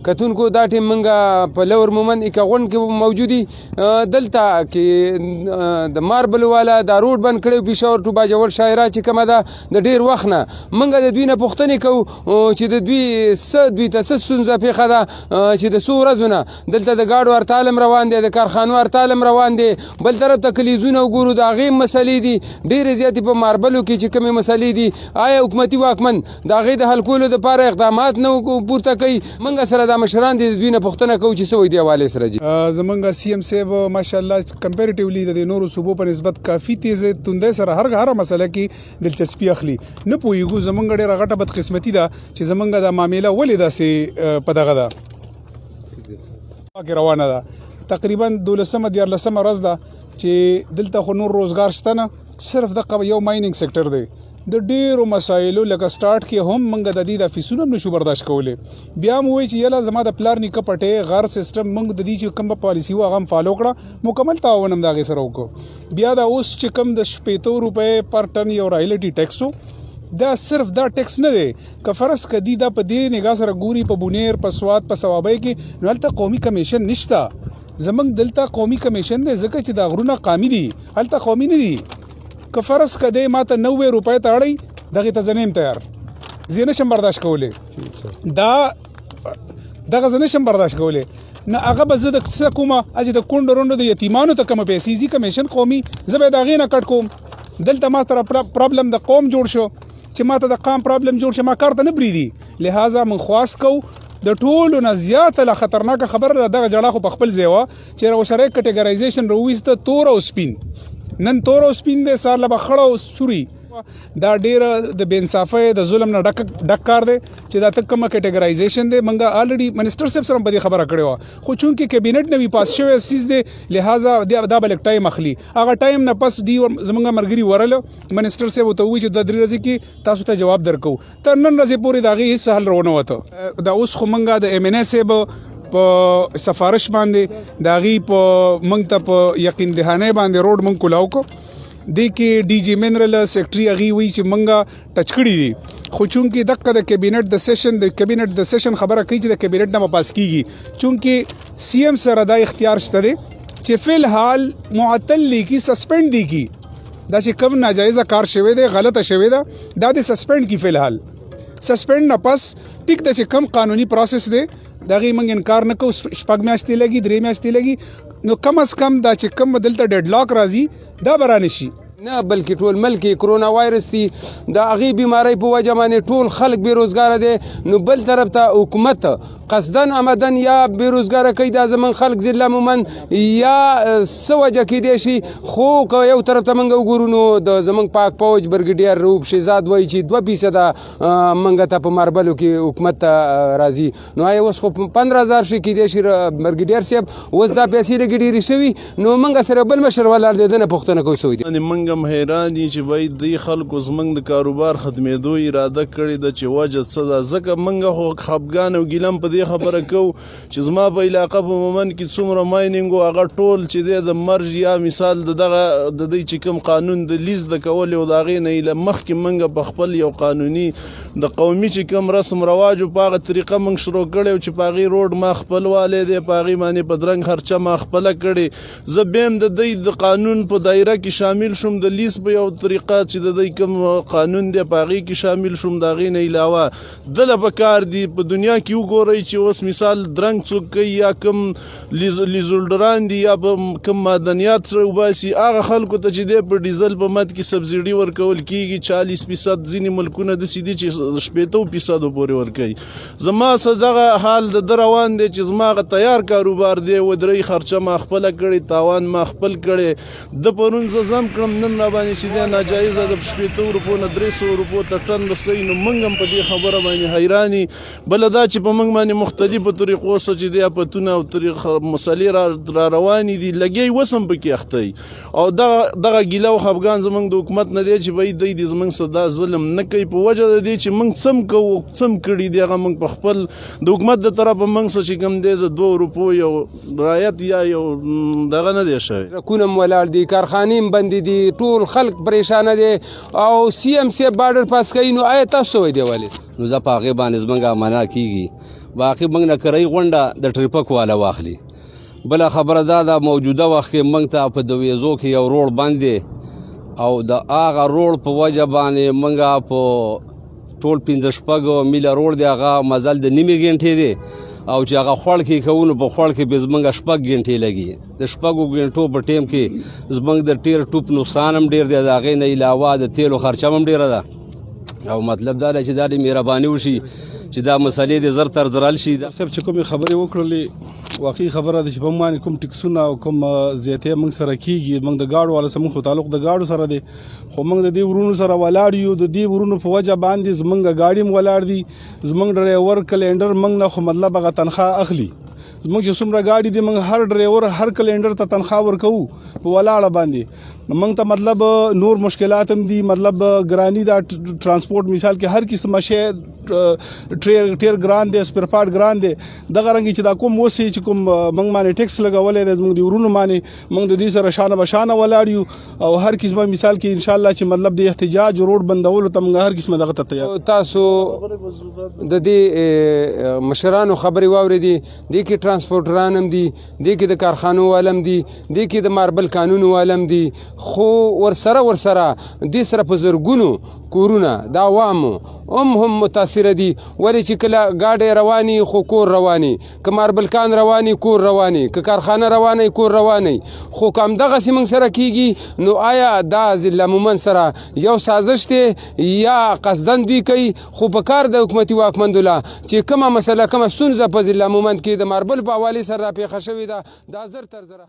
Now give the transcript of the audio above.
کتونکو دا ټیم منګه په لور مومند اکاغون کې موجودي دلته کې د ماربل والا دا روډ بند کړی پېښور ټو باجوړ شاعره چې کومه ده د ډېر وخت نه موږ د دوی نه پوښتنې کوو چې د دوی ته څه ستونزه پېښه ده چې د څو ورځو نه دلته د ګاډو هړتال هم روان دی د کارخانو هړتال هم روان دی بل طرف ته کلیزونه وګورو د هغې مسلې دي ډېرې زیاتې په ماربلو کې چې کومې مسلې دي آیا حکومتي واکمن د هغې د حل کولو دپاره اقدامات نه پورته کوي موږ سره دا مشران دي د دوی نه پوښتنه کوو چې څه وایي دې حوالې سره جي زمونږ سی ایم صاحب ماشاءالله کمپیریټیولی د نورو صوبو په نسبت کافي تیز توندۍ سره هر مسله کې دلچسپي اخلي نه پوهېږو زمونږ ډېره غټه بدقسمتي ده چې زمونږ دا معامله ولې داسې په دغه ده کې روانه ده تقریبا 12 14 ورځ ده چې دلته خو نور روزګار شته نه صرف دغه یو مایننګ سیکټر دی د ډیرو مسایلو لکه سٹارټ کې هم منګه د دې د فیسونو نشو برداشت کولې بیا مو وی چې یلا زما د پلار نیکه پټه غر سیستم منګ د دې چې کوم پالیسی و هغه فالو کړه مکمل تعاون هم دغه سره وکړو بیا دا اوس چې کوم د 70 روپے پر ټن یو رایلټي ټیکسو دا صرف دا ټیکس نه دی که فرض کدی دا په دې نگاه سره ګوري په بونیر په سواد په ثوابای کې نو هلته قومي کمیشن نشته زمنګ دلته قومي کمیشن دی ځکه چې دا غرونه قامي دي هلته قومي نه دي که فرض کده ماته 90 روپے ته اړی دغه ته زنیم تیار زینه شم برداشت کولې دا زنه شم برداشت کولې نه هغه به زه د څه کومه اجي د کونډو روندو د یتیمانو ته کوم پیسې زی کمیشن قومي زبې دا غینه کټ کوم دلته ما تر پرابلم د قوم جوړ شو چې ماته د قام پرابلم جوړ شو ما کار ته نه بریدي لہذا من خواس کو د ټولو نه زیات له خطرناک خبر دغه جړه خو په خپل ځای چې رو سره کټګورایزیشن رويسته تور او سپین نن تور او سپین دې سار له بخړه او سوري دا ډیر د بینصافۍ د ظلم نه ډک کار دی چې دا تک کومه کټګورایزیشن دی منګه الریډي منسٹر صاحب سره په دې خبره کړې و خو چونکې کابینټ نه وی پاس شوی سیس دی لہذا دا بل ټایم اخلي هغه ټایم نه پس دی زمونږ مرګري ورل منسٹر صاحب ته وی چې د درې ورځې کې تاسو ته جواب درکو تر نن ورځې پورې دا غي هیڅ حل رونه وته دا اوس خو منګه د ام ان اس صاحب په سفارش باندې دا غي په منګ ته په یقین دهانه باندې روډ منګ کولاو کو د کې ډي جی منرل سیکریټري اغي وی چې منګه ټچ کړی دي خو چونکې دغه د کابینټ د سیشن خبره کوي چې د کابینټ نه پاس کیږي چونکې سی ایم سره دا اختیار شته دي چې فی الحال معطل لیکي سسپند دي کی دا چې کوم ناجایز کار شوی دی غلطه شوی دا د سسپند کی فی الحال سسپند نه پس ټیک د چې کم قانوني پروسس دی دغه منګ انکار نه کو شپږ میاشتې لګي درې میاشتې لګي نو کم از کم دا چې کم دلته ډیډ لاک راځي دا برانه شي نه بلکې ټول ملک کرونا وایرس دی د هغې بیمارۍ په وجه باندې ټول خلک بېروزګاره دی نو بل طرف ته حکومت قصدن عمدن یا بېروزګاره کوي دا زموږ خلک ضلع عموماً یا څه وجه کیدی شي خو که یو طرف ته موږ وګورو نو د زموږ پاک فوج برګډیر روب شهزاد وایي چې 2% موږ ته په ماربلو کې حکومت ته راځي نو آیا اوس خو 15,000 شي کیدی شي برګډیر صاحب اوس دا پیسې لږې ډېرې شوي نو موږ سره بل مشر ولاړ دی دنه پوښتنه کوو څه وایي موږ هم حیران دي چې باید دی خلکو زموږ د کاروبار ختمېدو اراده کړې ده چې وجه څه ده ځکه موږ خو خفګان او ګیلم په دې خبره کوو چې زما په علاقه په مومند کې څومره مایننګ و هغه ټول چې دی د مرج یا مثال د دغه د دوی چې کوم قانون د لیز د کول او د هغې نه مخکې موږ په خپل یو قانوني د قومي چې کوم رسم رواج په هغه طریقه موږ شروع کړی چې په هغې روډ ما خپل والی دی په هغې باندې په درنګ خرچه ما خپله کړې زه بیا هم د دوی د قانون په دایره کې شامل شوم د لیز په یو طریقه چې د دوی کوم قانون دی په هغې کې شامل شوم د هغې نه علاوه دله په کار دي په دنیا کې وګورئ چې اوس مثال درنګ څوک کوي یا کوم لیزولډران دي یا په کوم معدنیات وباسي هغه خلکو ته چې دی په ډیزل په مد کې سبسیډي ورکول کېږي 40% ځینې ملکونه داسې دي چې 80% پورې ورکوي زما څه دغه حال د روان دی چې زما هغه تیار کاروبار دی ودرۍ خرچه ما خپله کړې تاوان ما خپل کړې د پرون زه زم کړم نن را باندې چې دی ناجایزه د 80 روپو نه 300 روپو ته ټن رسوي نو موږ هم په دې خبره باندې حیران یو بله دا چې په موږ باندې مختلفو طریقو څه چې دی اپتونه او مسلې را روانې دي لګیا اوس هم پکې اخته وي او دغه ګیله او خفګان زموږ د حکومت نه دی چې باید دی د زموږ څه دا ظلم نه کوي په وجه د دې چې موږ څم کوو څم کړي دي هغه موږ په خپل د حکومت د طرفه موږ څه چې کوم دی د 2 روپو یو رعایت یا یو دغه نه دی شوی رکونه هم ولاړ دي کارخانې هم بندې دي ټول خلک پریشانه دي او سی ایم صاحب بارډر پاس کوي نو آیا تاسو وایي دی والي نو زه په هغې باندې زموږ منع کېږي باقي موږ نه کرۍ غونډه د ټریپک والا واخلي. بله خبره دا ده موجوده وخت کې موږ ته په دویزو کې یو روډ بند دی او د هغه روډ په وجه باندې موږ په ټول 15 میله روډ دی هغه مزل د نیمې ګنټې دی او چې هغه خوړ کې کوو نو په خوړ کې به زموږ 6 ګنټې لګي. د 6 ګنټو په ټیم کې زموږ د ټیر ټوپ نقصان هم ډېر دی، د هغې نه علاوه د تیلو خرچه هم ډېره ده. او مطلب دا دی چې دا ډېرې مهرباني وشي چې دا مسلې دې زر تر زر حل شي. صاحب چې کومې خبرې وکړلې واقعي خبره ده چې په موږ باندې کوم ټکسونه او کوم زیاتې موږ سره کیږي، موږ د ګاډو والا سره موږ خو تعلق د ګاډو سره دی، خو موږ د دې ورونو سره ولاړ یو. د دې ورونو په وجه باندې زموږ ګاډي هم ولاړ دي، زموږ ډرایور کلینډر موږ نه خو مطلب هغه تنخواه اخلي. زموږ چې څومره ګاډي دي موږ هر ډرایور هر کلینډر ته تنخواه ورکوو په ولاړه باندې. موږ ته مطلب نور مشکلات هم دي، مطلب ګرانی دا ترانسپورت مثال کې هر قسمه شی ټیر ګران دی، سپیر پارټ ګران دی. دغه رنګ چې دا کوم وسی چې کوم موږ باندې ټیکس لګولې د زموږ د ورونو باندې موږ د دې سره شانه بشانه ولاړ یو او هر قسمه مثال کې ان شاء الله چې مطلب د احتجاج روډ بندولو ته موږ هر قسمه دغه ته تیار. تاسو د دې مشرانو خبرې واورېدې، دې کې ترانسپورټران هم دي، دې کې د کارخانو والم دي، دې کې د ماربل قانون والم دي، خو ورسره دې سره په زرګونو کورونه د عوامو هم متاثره دي. ولې چې کله ګاډی رواني خو کور رواني، که ماربلکان رواني کور رواني، که کارخانه رواني کور رواني. خو که همدغسې موږ سره کیږي نو آیا دا ضلع مومن سره یو سازش دی یا قصدن دوی کوي؟ خو په کار د حکومتي واکمندو لا چې کومه مسله کومه ستونزه په ضلع مومن کې د ماربل په حوالې سره راپېښه شوې ده دا زر تر زره